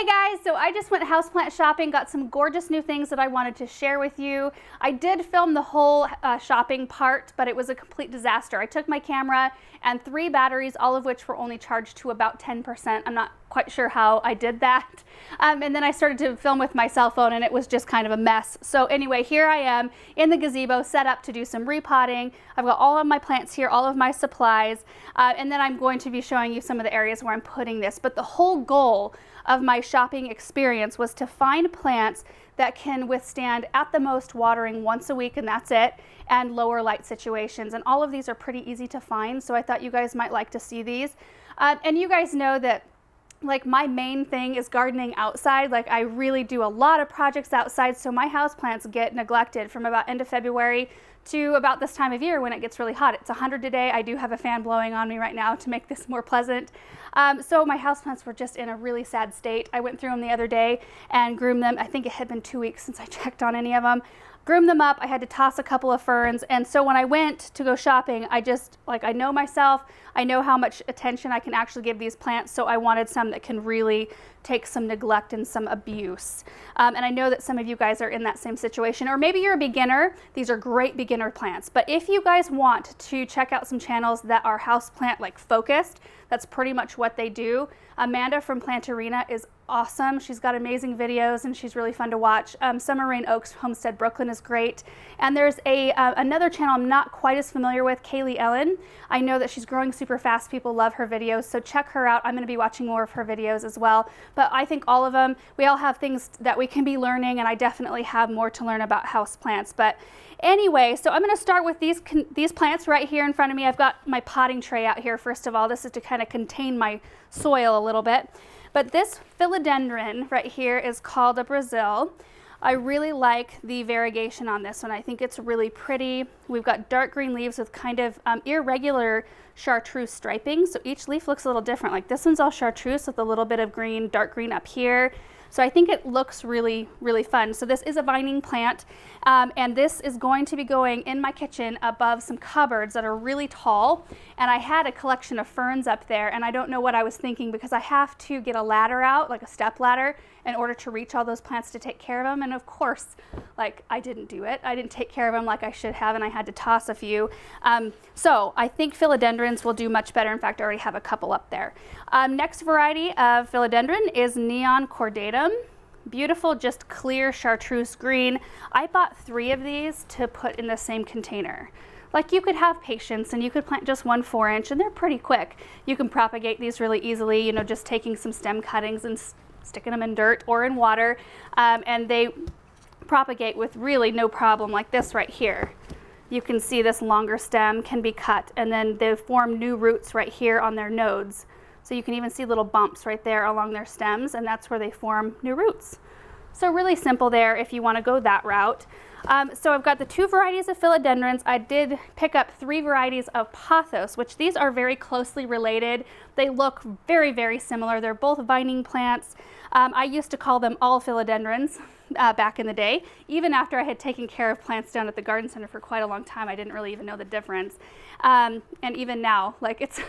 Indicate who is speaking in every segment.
Speaker 1: guys, so I just went houseplant shopping, got some gorgeous new things that I wanted to share with you. I did film the whole shopping part, but it was a complete disaster. I took my camera and 3 batteries, all of which were only charged to about 10%. I'm not quite sure how I did that. And then I started to film with my cell phone and it was just kind of a mess. So anyway, here I am in the gazebo set up to do some repotting. I've got all of my plants here, all of my supplies, and then I'm going to be showing you some of the areas where I'm putting this. But the whole goal of my shopping experience was to find plants that can withstand at the most watering once a week, and that's it, and lower light situations. And all of these are pretty easy to find, so I thought you guys might like to see these. And you guys know that like my main thing is gardening outside. Like I really do a lot of projects outside, so my houseplants get neglected from about end of February to about this time of year when it gets really hot. It's 100 today. I do have a fan blowing on me right now to make this more pleasant. So my houseplants were just in a really sad state. I went through them the other day and groomed them. I think it had been 2 weeks since I checked on any of them. Groomed them up. I had to toss a couple of ferns. And so when I went to go shopping, I just, like, I know myself, I know how much attention I can actually give these plants. So I wanted some that can really take some neglect and some abuse. And I know that some of you guys are in that same situation, or maybe you're a beginner. These are great beginner plants. But if you guys want to check out some channels that are houseplant like focused, that's pretty much what they do. Amanda from Plantarina is awesome. She's got amazing videos and she's really fun to watch. Summer Rain Oaks Homestead Brooklyn is great. And there's another channel I'm not quite as familiar with, Kaylee Ellen. I know that she's growing super fast. People love her videos, so check her out. I'm going to be watching more of her videos as well. But I think all of them, we all have things that we can be learning, and I definitely have more to learn about houseplants. But anyway, so I'm going to start with these plants right here in front of me. I've got my potting tray out here. First of all, this is to kind of contain my soil a little bit. But this philodendron right here is called a Brazil. I really like the variegation on this one. I think it's really pretty. We've got dark green leaves with kind of irregular chartreuse striping. So each leaf looks a little different. Like this one's all chartreuse with a little bit of green, dark green up here. So I think it looks really, really fun. So this is a vining plant, and this is going to be going in my kitchen above some cupboards that are really tall. And I had a collection of ferns up there, and I don't know what I was thinking, because I have to get a ladder out, like a step ladder, in order to reach all those plants to take care of them. And of course, like, I didn't do it. I didn't take care of them like I should have, and I had to toss a few. So I think philodendrons will do much better. In fact, I already have a couple up there. Next variety of philodendron is Neon Cordatum. Beautiful, just clear chartreuse green. I bought 3 of these to put in the same container. Like, you could have patience and you could plant just 1 4-inch, and they're pretty quick. You can propagate these really easily, you know, just taking some stem cuttings and sticking them in dirt or in water, and they propagate with really no problem. Like this right here. You can see this longer stem can be cut, and then they form new roots right here on their nodes. So you can even see little bumps right there along their stems, and that's where they form new roots. So really simple there if you want to go that route. So I've got the 2 varieties of philodendrons. I did pick up 3 varieties of pothos, which these are very closely related. They look very, very similar. They're both vining plants. I used to call them all philodendrons back in the day. Even after I had taken care of plants down at the garden center for quite a long time, I didn't really even know the difference. And even now, like, it's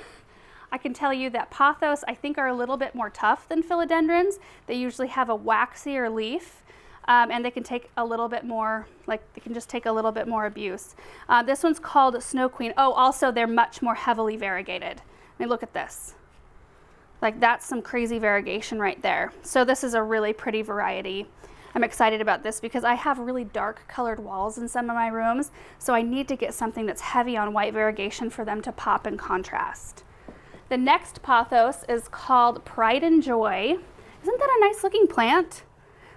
Speaker 1: I can tell you that pothos, I think, are a little bit more tough than philodendrons. They usually have a waxier leaf, and they can take a little bit more, like, they can just take a little bit more abuse. This one's called Snow Queen. Oh, also, they're much more heavily variegated. I mean, look at this. Like, that's some crazy variegation right there. So this is a really pretty variety. I'm excited about this because I have really dark colored walls in some of my rooms, so I need to get something that's heavy on white variegation for them to pop in contrast. The next pothos is called Pride and Joy. Isn't that a nice looking plant?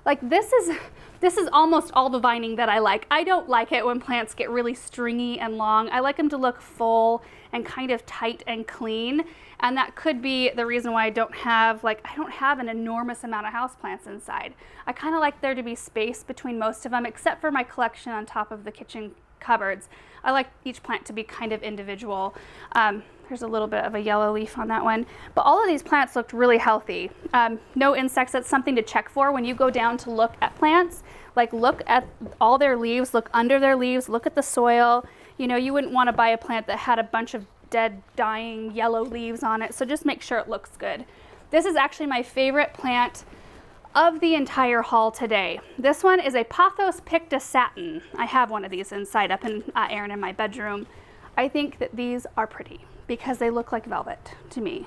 Speaker 1: Like, this is almost all the vining that I like. I don't like it when plants get really stringy and long. I like them to look full and kind of tight and clean. And that could be the reason why I don't have an enormous amount of houseplants inside. I kind of like there to be space between most of them, except for my collection on top of the kitchen cupboards. I like each plant to be kind of individual. There's a little bit of a yellow leaf on that one. But all of these plants looked really healthy. No insects. That's something to check for when you go down to look at plants. Like, look at all their leaves, look under their leaves, look at the soil. You know, you wouldn't want to buy a plant that had a bunch of dead, dying yellow leaves on it. So just make sure it looks good. This is actually my favorite plant of the entire haul today. This one is a Pothos Picta Satin. I have one of these inside up in Erin in my bedroom. I think that these are pretty because they look like velvet to me.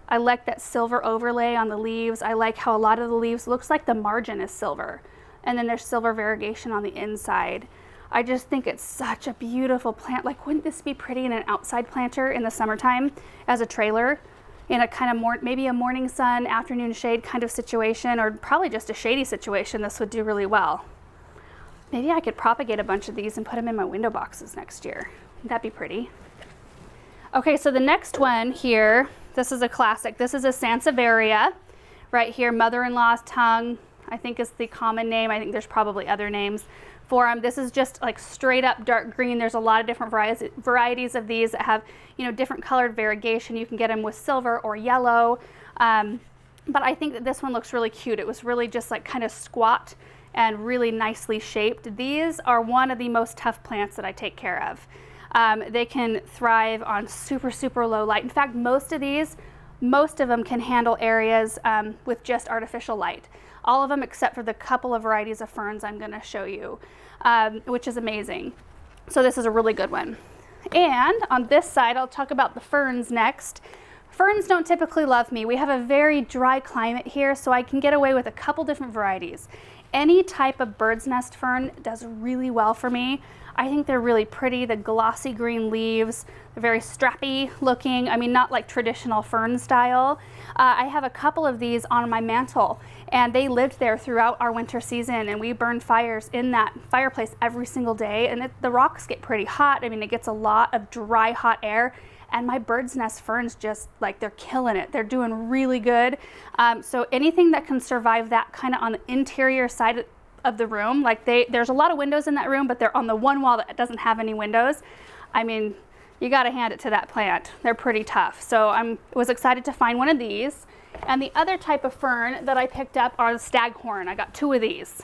Speaker 1: I like that silver overlay on the leaves. I like how a lot of the leaves looks like the margin is silver, and then there's silver variegation on the inside. I just think it's such a beautiful plant. Like, wouldn't this be pretty in an outside planter in the summertime as a trailer, in a kind of maybe a morning sun, afternoon shade kind of situation, or probably just a shady situation? This would do really well. Maybe I could propagate a bunch of these and put them in my window boxes next year. That'd be pretty. Okay, so the next one here, this is a classic. This is a Sansevieria right here, mother-in-law's tongue, I think is the common name. I think there's probably other names for them. This is just like straight up dark green. There's a lot of different varieties of these that have, you know, different colored variegation. You can get them with silver or yellow. But I think that this one looks really cute. It was really just like kind of squat and really nicely shaped. These are one of the most tough plants that I take care of. They can thrive on super, super low light. In fact, most of them can handle areas with just artificial light. All of them except for the couple of varieties of ferns I'm going to show you, which is amazing. So this is a really good one. And on this side, I'll talk about the ferns next. Ferns don't typically love me. We have a very dry climate here, so I can get away with a couple different varieties. Any type of bird's nest fern does really well for me. I think they're really pretty, the glossy green leaves, they're very strappy looking. I mean, not like traditional fern style. I have a couple of these on my mantle, and they lived there throughout our winter season, and we burned fires in that fireplace every single day, and the rocks get pretty hot. I mean, it gets a lot of dry, hot air, and my bird's nest ferns just like, they're killing it. They're doing really good. So anything that can survive that kind of on the interior side of the room, like there's a lot of windows in that room, but they're on the one wall that doesn't have any windows. I mean, you got to hand it to that plant. They're pretty tough. So I was excited to find one of these. And the other type of fern that I picked up are the staghorn. I got 2 of these.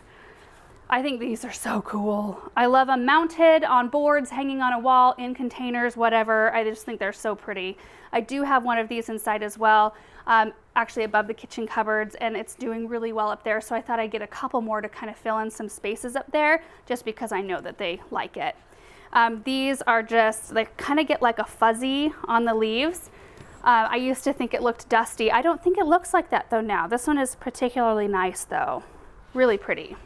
Speaker 1: I think these are so cool. I love them mounted on boards, hanging on a wall, in containers, whatever. I just think they're so pretty. I do have one of these inside as well, actually above the kitchen cupboards, and it's doing really well up there. So I thought I'd get a couple more to kind of fill in some spaces up there, just because I know that they like it. These are just, they kind of get like a fuzzy on the leaves. I used to think it looked dusty. I don't think it looks like that though now. This one is particularly nice though. Really pretty.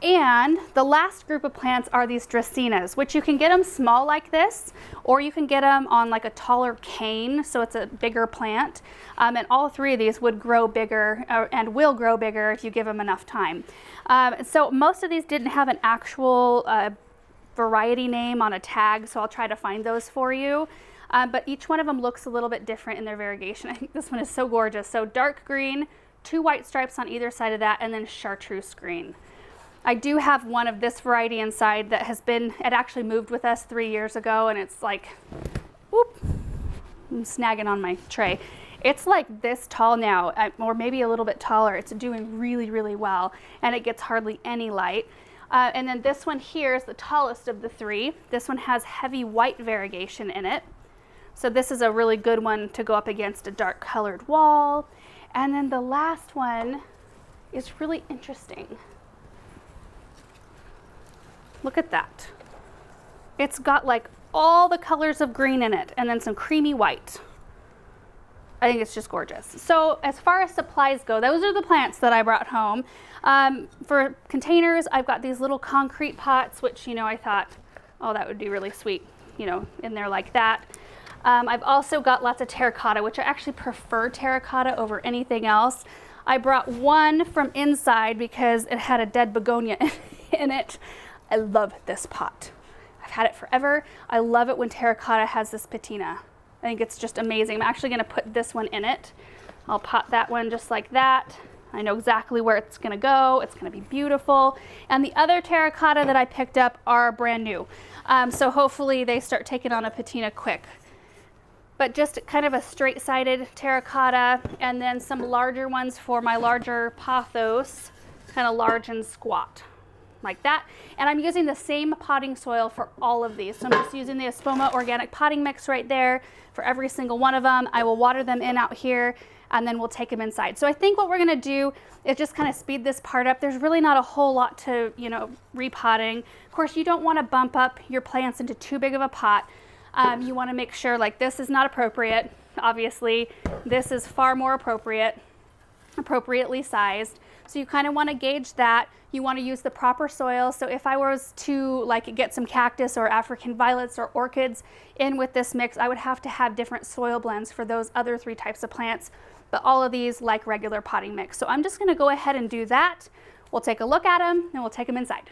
Speaker 1: And the last group of plants are these Dracaenas, which you can get them small like this, or you can get them on like a taller cane, so it's a bigger plant. And all 3 of these would grow bigger and will grow bigger if you give them enough time. So most of these didn't have an actual variety name on a tag, so I'll try to find those for you. But each one of them looks a little bit different in their variegation. I think this one is so gorgeous. So dark green, 2 white stripes on either side of that, and then chartreuse green. I do have one of this variety inside that it actually moved with us 3 years ago, and it's like, whoop, I'm snagging on my tray. It's like this tall now, or maybe a little bit taller. It's doing really, really well, and it gets hardly any light. And then this one here is the tallest of the 3. This one has heavy white variegation in it. So this is a really good one to go up against a dark colored wall. And then the last one is really interesting. Look at that. It's got like all the colors of green in it and then some creamy white. I think it's just gorgeous. So as far as supplies go, those are the plants that I brought home. For containers, I've got these little concrete pots, which, you know, I thought, oh, that would be really sweet, you know, in there like that. I've also got lots of terracotta, which I actually prefer terracotta over anything else. I brought one from inside because it had a dead begonia in it. I love this pot. I've had it forever. I love it when terracotta has this patina. I think it's just amazing. I'm actually going to put this one in it. I'll pot that one just like that. I know exactly where it's going to go. It's going to be beautiful. And the other terracotta that I picked up are brand new. So hopefully they start taking on a patina quick. But just kind of a straight-sided terracotta, and then some larger ones for my larger pothos, kind of large and squat. Like that. And I'm using the same potting soil for all of these. So I'm just using the Espoma Organic potting mix right there for every single one of them. I will water them in out here and then we'll take them inside. So I think what we're gonna do is just kind of speed this part up. There's really not a whole lot to, you know, repotting. Of course, you don't want to bump up your plants into too big of a pot. You want to make sure, like, this is not appropriate. Obviously, this is far more appropriately sized. So you kind of want to gauge that. You want to use the proper soil. So if I was to like get some cactus or African violets or orchids in with this mix, I would have to have different soil blends for those other 3 types of plants. But all of these like regular potting mix. So I'm just going to go ahead and do that. We'll take a look at them and we'll take them inside.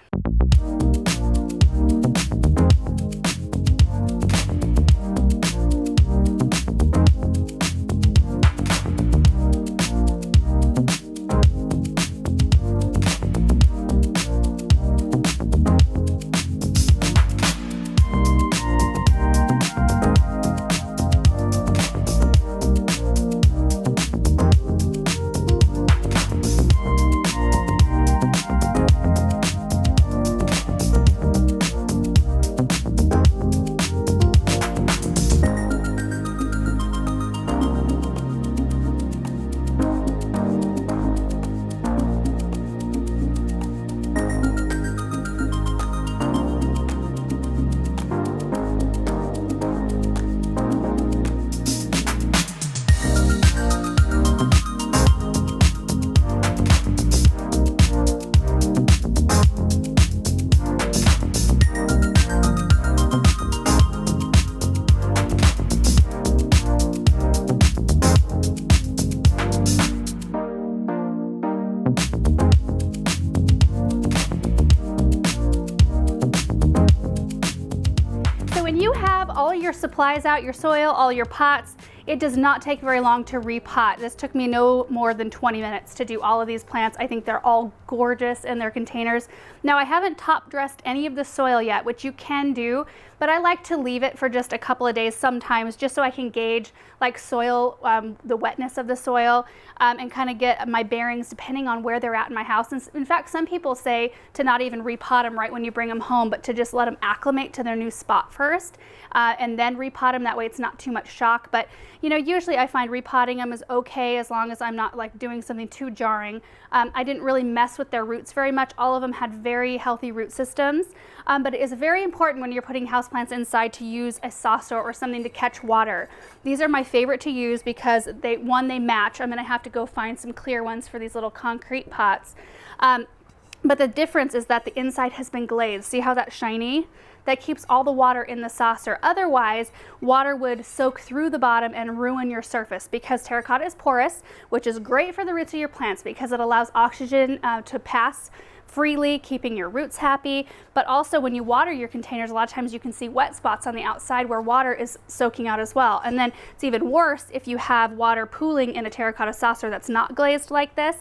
Speaker 1: When you have all your supplies out, your soil, all your pots, it does not take very long to repot. This took me no more than 20 minutes to do all of these plants. I think they're all gorgeous in their containers. Now, I haven't top dressed any of the soil yet, which you can do, but I like to leave it for just a couple of days sometimes, just so I can gauge like soil, the wetness of the soil, and kind of get my bearings depending on where they're at in my house. And in fact, some people say to not even repot them right when you bring them home, but to just let them acclimate to their new spot first, and then repot them. That way it's not too much shock. But you know, usually I find repotting them is okay as long as I'm not like doing something too jarring. I didn't really mess with their roots very much. All of them had very healthy root systems, but it is very important when you're putting houseplants inside to use a saucer or something to catch water. These are my favorite to use because they match. I'm gonna have to go find some clear ones for these little concrete pots. But the difference is that the inside has been glazed. See how that's shiny? That keeps all the water in the saucer. Otherwise, water would soak through the bottom and ruin your surface, because terracotta is porous, which is great for the roots of your plants because it allows oxygen to pass freely, keeping your roots happy. But also when you water your containers, a lot of times you can see wet spots on the outside where water is soaking out as well. And then it's even worse if you have water pooling in a terracotta saucer that's not glazed like this,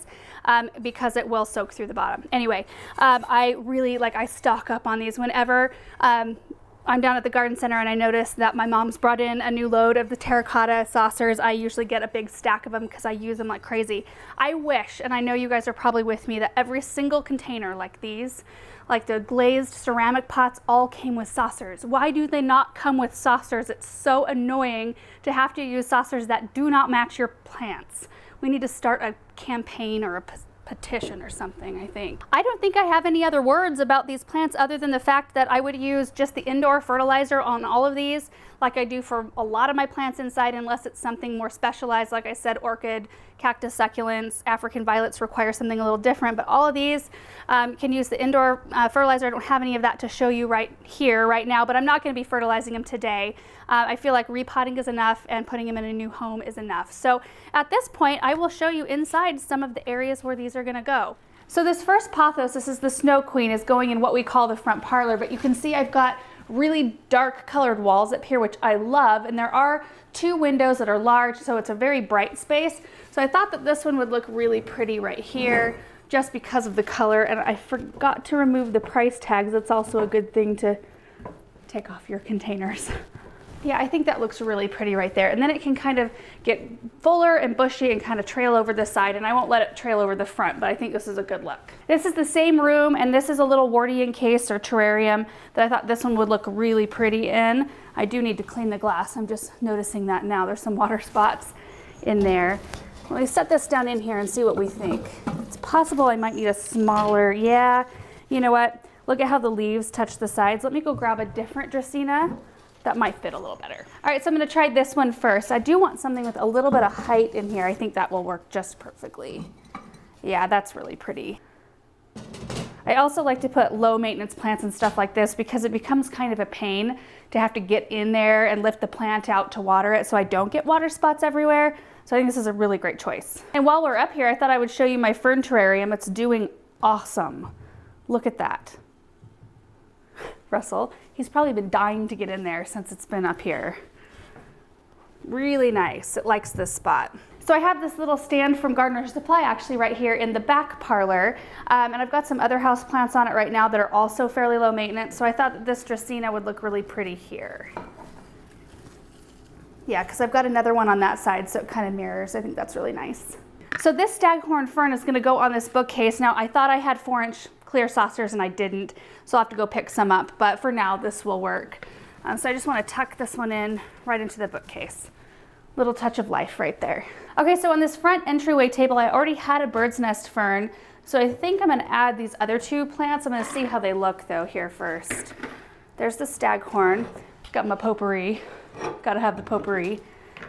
Speaker 1: because it will soak through the bottom. Anyway, I stock up on these whenever I'm down at the garden center and I notice that my mom's brought in a new load of the terracotta saucers. I usually get a big stack of them because I use them like crazy. I wish, and I know you guys are probably with me, that every single container like these, like the glazed ceramic pots, all came with saucers. Why do they not come with saucers? It's so annoying to have to use saucers that do not match your plants. We need to start a campaign or a petition or something, I think. I don't think I have any other words about these plants other than the fact that I would use just the indoor fertilizer on all of these, like I do for a lot of my plants inside, unless it's something more specialized. Like I said, orchid, cactus, succulents, African violets require something a little different, but all of these can use the indoor fertilizer. I don't have any of that to show you right here, right now, but I'm not going to be fertilizing them today. I feel like repotting is enough and putting them in a new home is enough. So at this point, I will show you inside some of the areas where these are going to go. So this first pothos, this is the Snow Queen, is going in what we call the front parlor, but you can see I've got really dark colored walls up here, which I love, and there are 2 windows that are large, so it's a very bright space. So I thought that this one would look really pretty right here just because of the color, and I forgot to remove the price tags. That's also a good thing to take off your containers. Yeah, I think that looks really pretty right there. And then it can kind of get fuller and bushy and kind of trail over the side, and I won't let it trail over the front, but I think this is a good look. This is the same room, and this is a little Wardian case or terrarium that I thought this one would look really pretty in. I do need to clean the glass. I'm just noticing that now. There's some water spots in there. Let me set this down in here and see what we think. It's possible I might need a smaller, yeah. You know what? Look at how the leaves touch the sides. Let me go grab a different Dracaena. That might fit a little better. All right, so I'm gonna try this one first. I do want something with a little bit of height in here. I think that will work just perfectly. Yeah, that's really pretty. I also like to put low maintenance plants and stuff like this because it becomes kind of a pain to have to get in there and lift the plant out to water it so I don't get water spots everywhere. So I think this is a really great choice. And while we're up here, I thought I would show you my fern terrarium. It's doing awesome. Look at that. Russell, he's probably been dying to get in there since it's been up here. Really nice. It likes this spot. So I have this little stand from Gardener's Supply actually right here in the back parlor. And I've got some other house plants on it right now that are also fairly low maintenance. So I thought that this Dracaena would look really pretty here. Yeah, because I've got another one on that side, so it kind of mirrors. I think that's really nice. So this staghorn fern is going to go on this bookcase. Now I thought I had 4-inch clear saucers and I didn't, so I'll have to go pick some up. But for now, this will work. So I just want to tuck this one in right into the bookcase. Little touch of life right there. Okay, so on this front entryway table, I already had a bird's nest fern. So I think I'm going to add these other 2 plants. I'm going to see how they look though here first. There's the staghorn. Got my potpourri. Got to have the potpourri.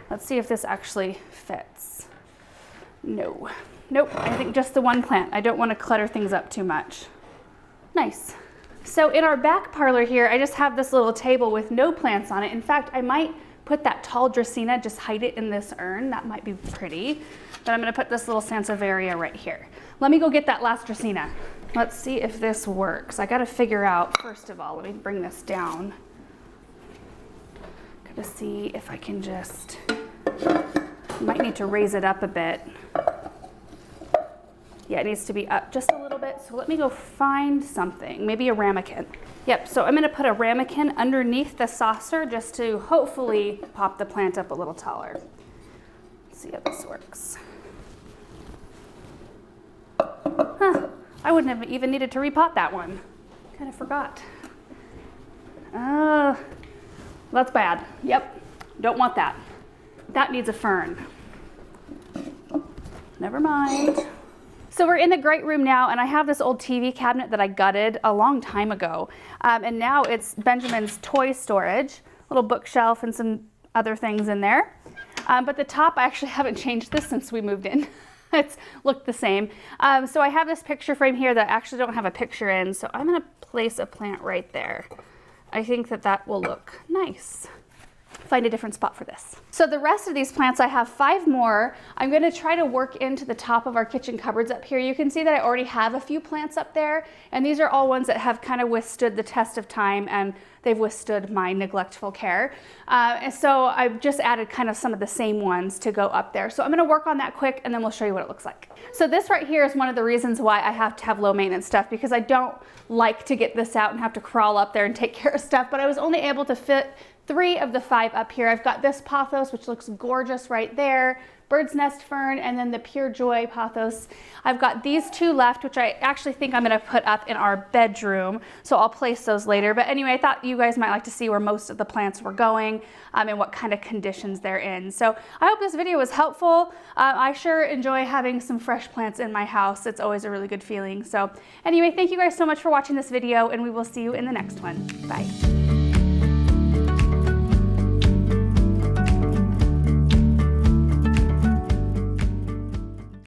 Speaker 1: Let's see if this actually fits. No. Nope, I think just the one plant. I don't want to clutter things up too much. Nice. So in our back parlor here, I just have this little table with no plants on it. In fact, I might put that tall Dracaena, just hide it in this urn. That might be pretty. But I'm going to put this little Sansevieria right here. Let me go get that last Dracaena. Let's see if this works. I got to figure out, first of all, let me bring this down. Got to see if I can just, might need to raise it up a bit. Yeah, it needs to be up just a little bit. So let me go find something, maybe a ramekin. Yep, so I'm gonna put a ramekin underneath the saucer just to hopefully pop the plant up a little taller. Let's see how this works. Huh, I wouldn't have even needed to repot that one. Kind of forgot. That's bad. Yep, don't want that. That needs a fern. Never mind. So we're in the great room now, and I have this old TV cabinet that I gutted a long time ago. And now it's Benjamin's toy storage, little bookshelf and some other things in there. But the top, I actually haven't changed this since we moved in. It's looked the same. So I have this picture frame here that I actually don't have a picture in, so I'm gonna place a plant right there. I think that that will look nice. Find a different spot for this. So the rest of these plants, I have 5 more. I'm going to try to work into the top of our kitchen cupboards up here. You can see that I already have a few plants up there, and these are all ones that have kind of withstood the test of time, and they've withstood my neglectful care. And so I've just added kind of some of the same ones to go up there. So I'm going to work on that quick, and then we'll show you what it looks like. So this right here is one of the reasons why I have to have low maintenance stuff, because I don't like to get this out and have to crawl up there and take care of stuff, but I was only able to fit 3 of the 5 up here. I've got this pothos, which looks gorgeous right there, bird's nest fern, and then the pure joy pothos. I've got these 2 left, which I actually think I'm going to put up in our bedroom, so I'll place those later. But anyway, I thought you guys might like to see where most of the plants were going and what kind of conditions they're in. So I hope this video was helpful. I sure enjoy having some fresh plants in my house. It's always a really good feeling. So anyway, thank you guys so much for watching this video, and we will see you in the next one. Bye.